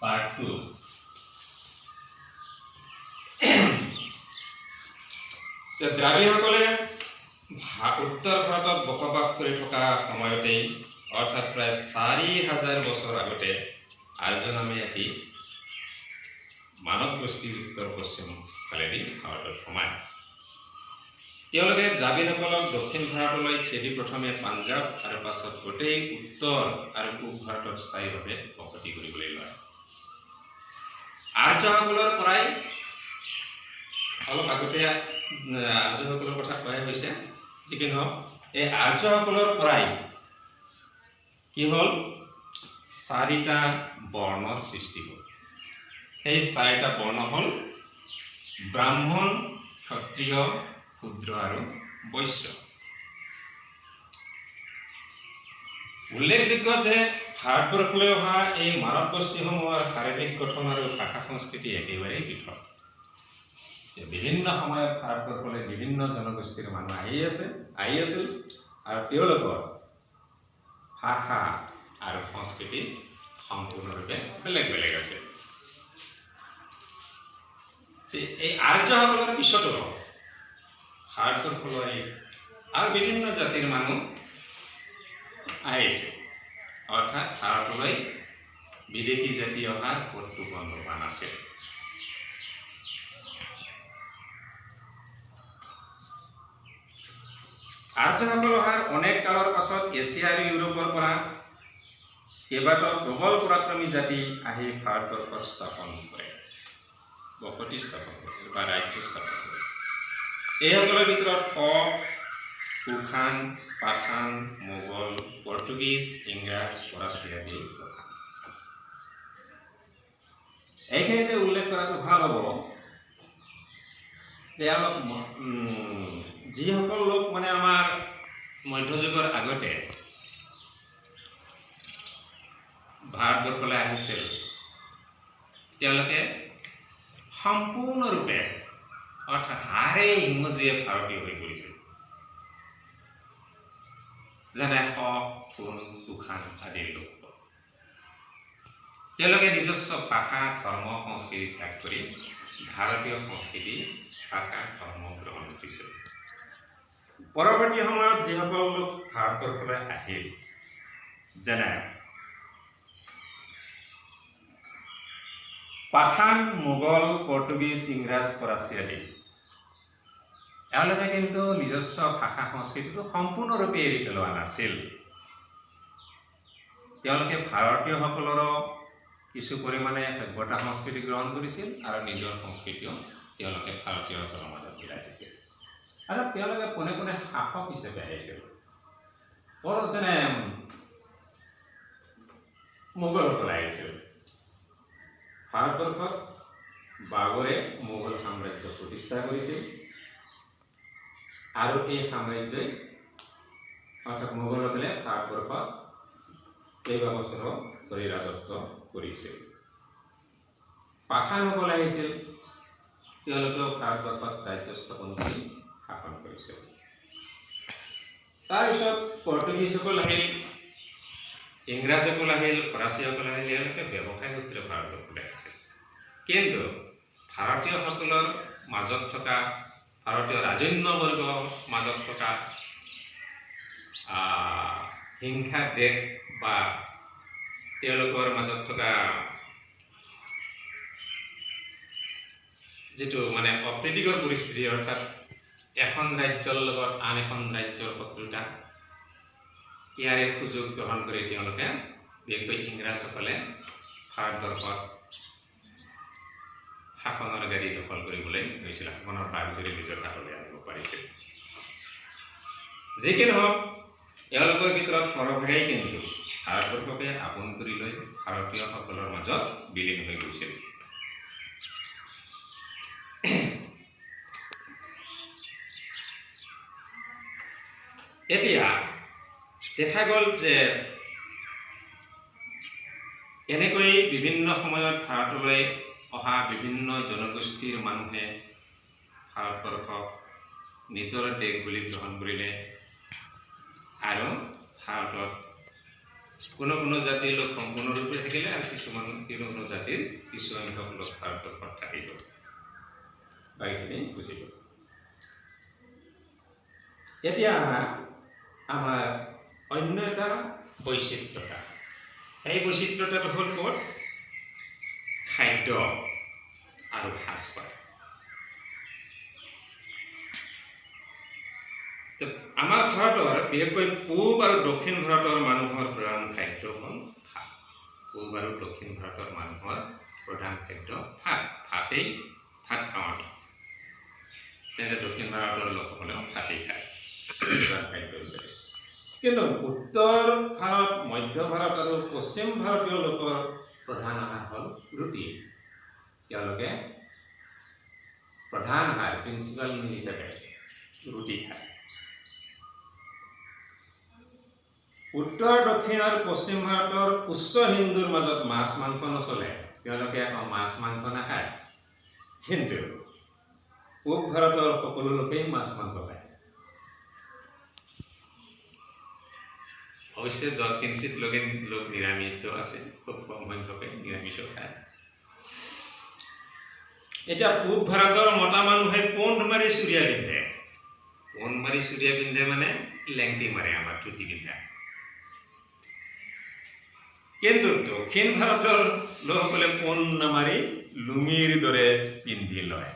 Part 2 যে দ্ৰাবিড়সকলে উত্তৰ ভাৰতত বসবাস কৰি থকা সময়তেই অৰ্থাৎ প্ৰায় 4000 বছৰ আগতে আৰ্য নামে এটি মানৱ গোষ্ঠী উত্তৰ পশ্চিম ফালেদি ভাৰতত সোমায়। তেওঁলোকে দ্ৰাবিড়সকলক দক্ষিণ ভাৰতলৈ খেদি প্ৰথমে পাঞ্জাৱ আৰু পাছত গোটেই উত্তৰ আৰু পূব ভাৰতত স্থায়ীভাৱে বসতি কৰিবলৈ লয়। আৰ্যসকলৰ পৰাই অলপ আগতে আৰ্যসকলৰ কথা কোৱা হৈছে, ঠিক নহওক এই আৰ্যসকলৰ পৰাই কি হ'ল 4টা বৰ্ণৰ সৃষ্টি হ'ল। এই 4টা বৰ্ণ হ'ল ব্ৰাহ্মণ, ক্ষত্ৰিয়, শূদ্ৰ আৰু বৈশ্য। উল্লেখযোগ্য যে ভাৰতবৰ্ষলৈ অহা এই মানৱ গোষ্ঠীসমূহৰ শাৰীৰিক গঠন আৰু ভাষা সংস্কৃতি একেবাৰেই পৃথক। বিভিন্ন সময়ত ভাৰতবৰ্ষলৈ বিভিন্ন জনগোষ্ঠীৰ মানুহ আহি আছিল আৰু তেওঁলোকৰ ভাষা আৰু সংস্কৃতি সম্পূৰ্ণৰূপে বেলেগ বেলেগ আছে। এই আৰ্যসকলৰ পিছতো ভাৰতবৰ্ষলৈ আৰু বিভিন্ন জাতিৰ মানুহ আহিছে, অৰ্থাৎ ভাৰতলৈ বিদেশী জাতি অহাৰ পথটো বন্ধ হোৱা নাছিল। আৰ্যসকল অহাৰ অনেক কালৰ পাছত এছিয়া আৰু ইউৰোপৰ পৰা কেইবাটাও প্ৰবল পৰাক্ৰমী জাতি আহি ভাৰতবৰ্ষত স্থাপন কৰে, বসতি স্থাপন কৰে বা ৰাজ্য স্থাপন কৰে। এইসকলৰ ভিতৰত কুখান, পাঠান, মোগল, পৰ্তুগীজ, ইংৰাজ, ফৰাচী আদি প্ৰধান। এইখিনিতে উল্লেখ কৰাটো ভাল হ'ব যে যিসকল লোক মানে আমাৰ মধ্যযুগৰ আগতে ভাৰতবৰ্ষলৈ আহিছিল, তেওঁলোকে সম্পূৰ্ণৰূপে অৰ্থাৎ হাড়ে ইংৰাজীয়ে ভাৰতীয় হৈ পৰিছিল। যেনে কুন, কুখান আদিৰ লোক। তেওঁলোকে নিজস্ব ভাষা, ধৰ্ম, সংস্কৃতি ত্যাগ কৰি ভাৰতীয় সংস্কৃতি, ভাষা, ধৰ্ম গ্ৰহণ কৰিছিল। পৰৱৰ্তী সময়ত যিসকল লোক ভাৰতবৰ্ষলৈ আহিল, যেনে পাঠান, মোগল, পৰ্তুগীজ, ইংৰাজ, ফৰাচী আদি, এওঁলোকে কিন্তু নিজস্ব ভাষা সংস্কৃতিটো সম্পূৰ্ণৰূপে এৰি পেলোৱা নাছিল। তেওঁলোকে ভাৰতীয়সকলৰো কিছু পৰিমাণে সভ্যতা সংস্কৃতি গ্ৰহণ কৰিছিল আৰু নিজৰ সংস্কৃতিও তেওঁলোকে ভাৰতীয়সকলৰ মাজত মিলাই দিছিল। আৰু তেওঁলোকে পোনে পোনে শাসক হিচাপে আহিছিল। যেনে মোগলসকল আহিছিল। ভাৰতবৰ্ষত বাবৰে মোগল সাম্ৰাজ্য প্ৰতিষ্ঠা কৰিছিল আৰু এই সাম্ৰাজ্যই অৰ্থাৎ মোগলসকলে ভাৰতবৰ্ষত কেইবাবছৰ ধৰি ৰাজত্ব কৰিছিল। পাঠানসকল আহিছিল, তেওঁলোকেও ভাৰতবৰ্ষত ৰাজ্য স্থাপন কৰি শাসন কৰিছিল। তাৰপিছত পৰ্তুগীজসকল আহিল, ইংৰাজসকল আহিল, ফৰাচীসকল আহিল, তেওঁলোকে ব্যৱসায় সূত্ৰে ভাৰতবৰ্ষলৈ আহিছিল। কিন্তু ভাৰতীয়সকলৰ মাজত থকা, ভাৰতীয় ৰাজন্যবৰ্গৰ মাজত থকা হিংসা দেশ বা তেওঁলোকৰ মাজত থকা যিটো মানে অপ্ৰীতিকৰ পৰিস্থিতি, অৰ্থাৎ এখন ৰাজ্যৰ লগত আন এখন ৰাজ্যৰ শত্ৰুতা, ইয়াৰে সুযোগ গ্ৰহণ কৰি তেওঁলোকে বিশেষকৈ ইংৰাজসকলে ভাৰতবৰ্ষত শাসনৰ গাড়ী দখল কৰিবলৈ গৈছিল, শাসনৰ ভাগজুৰি নিজৰ হাতলৈ আনিব পাৰিছিল। যি কি নহওক, এওঁলোকৰ ভিতৰত সৰহভাগেই কিন্তু ভাৰতবৰ্ষকে আপোন কৰি লৈ ভাৰতীয়সকলৰ মাজত বিলীন হৈ গৈছিল। এতিয়া দেখা গ'ল যে এনেকৈ বিভিন্ন সময়ত ভাৰতলৈ অহা বিভিন্ন জনগোষ্ঠীৰ মানুহে ভাৰতবৰ্ষক নিজৰ দেশ বুলি গ্ৰহণ কৰিলে আৰু ভাৰতত কোনো কোনো জাতিৰ লোক সম্পূৰ্ণৰূপে থাকিলে আৰু কোনো কোনো জাতিৰ কিছু সংখ্যক লোক ভাৰতবৰ্ষত থাকিব। বাকীখিনি গুচি গ'ল। এতিয়া আমাৰ অন্য এটা বৈচিত্ৰতা, এই বৈচিত্ৰতাটো হ'ল ক'ত? খাদ্য আৰু সাজপাৰ। আমাৰ ভাৰতৰ বিশেষকৈ পূব আৰু দক্ষিণ ভাৰতৰ মানুহৰ প্ৰধান খাদ্য হ'ল ভাত। পূব আৰু দক্ষিণ ভাৰতৰ মানুহৰ প্ৰধান খাদ্য ভাত। ভাত খাওঁ আমি। তেনে দক্ষিণ ভাৰতৰ লোকসকলেও ভাতেই খায় খাদ্য হিচাপে। কিন্তু উত্তৰ ভাৰত, মধ্য ভাৰত আৰু পশ্চিম ভাৰতীয় লোকৰ প্ৰধান আহাৰ হ'ল ৰুটি। তেওঁলোকে প্ৰধান আহাৰ, প্ৰিন্সিপাল মিল হিচাপে ৰুটি খায়। উত্তৰ, দক্ষিণ আৰু পশ্চিম ভাৰতৰ উচ্চ হিন্দুৰ মাজত মাছ মাংস নচলে, তেওঁলোকে মাছ মাংস নাখায়। কিন্তু পূব ভাৰতৰ সকলো লোকেই মাছ মাংস খায়। অৱশ্যে কিঞ্চিত লোক নিৰামিষও আছে, খুব কম সংখ্যকে নিৰামিষও খায়। এতিয়া পূব ভাৰতৰ মতা মানুহে পোন্ধ মাৰি চুৰিয়া পিন্ধে। পোন্ধ মাৰি চুৰিয়া পিন্ধে মানে লেংটি মাৰে, আমাৰ ধুতি পিন্ধে। কিন্তু দক্ষিণ ভাৰতৰ লোকসকলে পোন্ধ নামাৰি লুঙিৰ দৰে পিন্ধি লয়।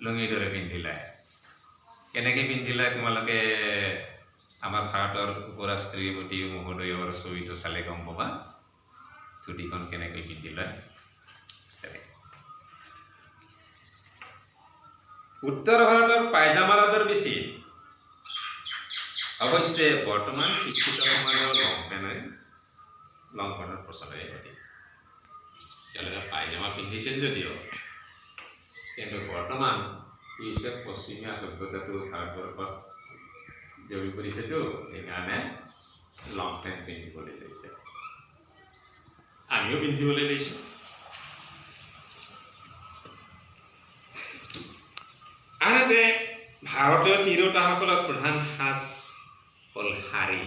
লুঙিৰ দৰে পিন্ধি লয়। কেনেকৈ পিন্ধি লয় তোমালোকে আমাৰ ভাৰতৰ উপৰাষ্ট্ৰপতি মহোদয়ৰ ছবিটো চালে গম পাবা ধুতিখন কেনেকৈ পিন্ধি লয়। উত্তৰ ভাৰতৰ পায়জামাৰ আদৰ বেছি। অৱশ্যে বৰ্তমান শিক্ষিত সমাজৰ লংপেণ্টৰ প্ৰচলন অধিক। তেওঁলোকে পায়জামা পিন্ধিছিল যদিও কিন্তু বৰ্তমান পশ্চিমীয়া সভ্যতাটো ভাৰতবৰ্ষত জড়ি পৰিছেতো, সেইকাৰণে লং পেণ্ট পিন্ধিবলৈ লৈছে। আমিও পিন্ধিবলৈ লৈছোঁ। আনহাতে ভাৰতীয় তিৰোতাসকলৰ প্ৰধান সাজ হ'ল শাৰী।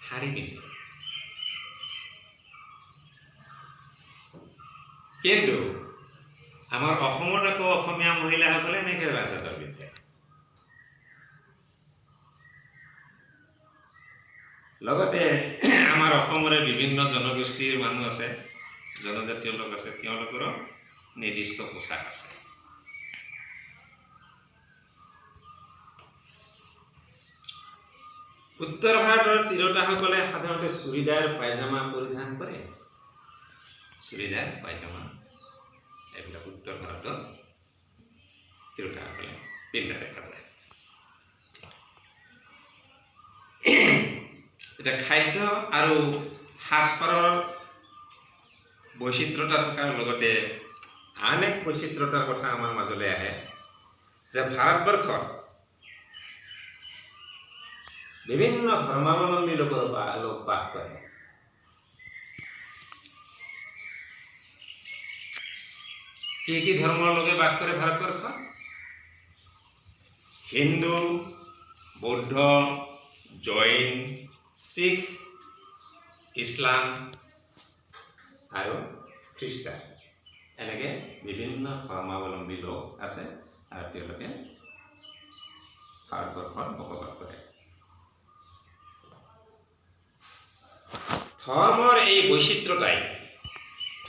শাৰী পিন্ধে। কিন্তু আমাৰ অসমত আকৌ অসমীয়া মহিলাসকলে মেখেলা চাদৰ পিন্ধে। লগতে আমাৰ অসমৰে বিভিন্ন জনগোষ্ঠীৰ মানুহ আছে, জনজাতীয় লোক আছে, তেওঁলোকৰো নিৰ্দিষ্ট পোচাক আছে। উত্তৰ ভাৰতৰ তিৰোতাসকলে সাধাৰণতে চুৰিদাৰ পায়জামা পৰিধান কৰে। চুৰিদাৰ পায়জামা এইবিলাক উত্তৰ ভাৰতৰ তিৰোতাসকলে পিন্ধা দেখা যায়। এতিয়া খাদ্য আৰু সাজপাৰৰ বৈচিত্ৰতা থকাৰ লগতে আন এক বৈচিত্ৰতাৰ কথা আমাৰ মাজলৈ আহে যে ভাৰতবৰ্ষত বিভিন্ন ধৰ্মাৱলম্বী লোক বাস কৰে। কি ধৰ্মৰ লোকে বাস কৰে ভাৰতবৰ্ষত? হিন্দু, বৌদ্ধ, জৈন, শিখ, ইছলাম আৰু খ্ৰীষ্টান, এনেকৈ বিভিন্ন ধৰ্মাৱলম্বী লোক আছে আৰু তেওঁলোকে ভাৰতবৰ্ষত বসবাস কৰে। ধৰ্মৰ এই বৈচিত্ৰতাই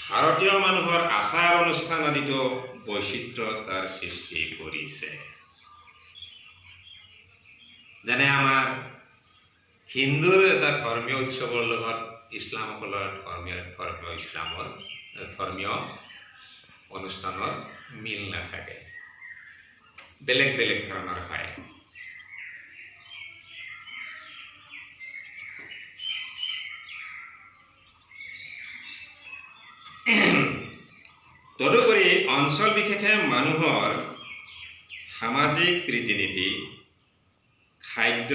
ভাৰতীয় মানুহৰ আচাৰ অনুষ্ঠান আদিতো বৈচিত্ৰতাৰ সৃষ্টি কৰিছে। যেনে আমাৰ হিন্দুৰ এটা ধৰ্মীয় উৎসৱৰ লগত ইছলামসকলৰ ধৰ্মীয় অনুষ্ঠানৰ মিল নাথাকে, বেলেগ বেলেগ ধৰণৰ হয়। তদুপৰি অঞ্চল বিশেষে মানুহৰ সামাজিক ৰীতি নীতি, খাদ্য,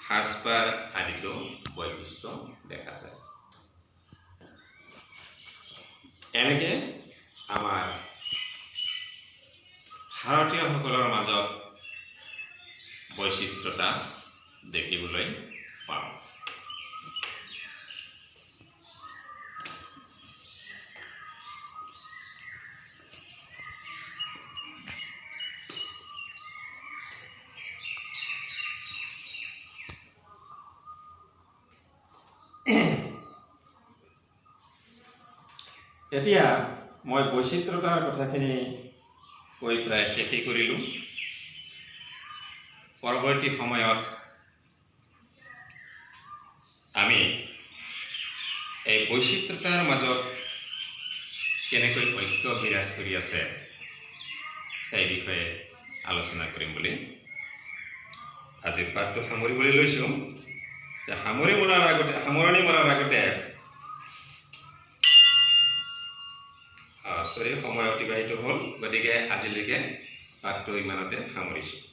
সাজপাৰ আদিতো বৈশিষ্ট্য দেখা যায়। এনেকৈ আমাৰ ভাৰতীয়সকলৰ মাজত বৈচিত্ৰতা দেখিবলৈ পাওঁ। এতিয়া মই বৈচিত্ৰতাৰ কথাখিনি কৈ প্ৰায় শেষেই কৰিলোঁ। পৰৱৰ্তী সময়ত আমি এই বৈচিত্ৰতাৰ মাজত কেনেকৈ ঐক্য বিৰাজ কৰি আছে সেই বিষয়ে আলোচনা কৰিম বুলি আজিৰ পাঠটো সামৰিবলৈ লৈছোঁ। সামৰণি মৰাৰ আগতে সময় অতিবাহিত হ'ল, গতিকে আজিলৈকে পাঠটো ইমানতে সামৰিছোঁ।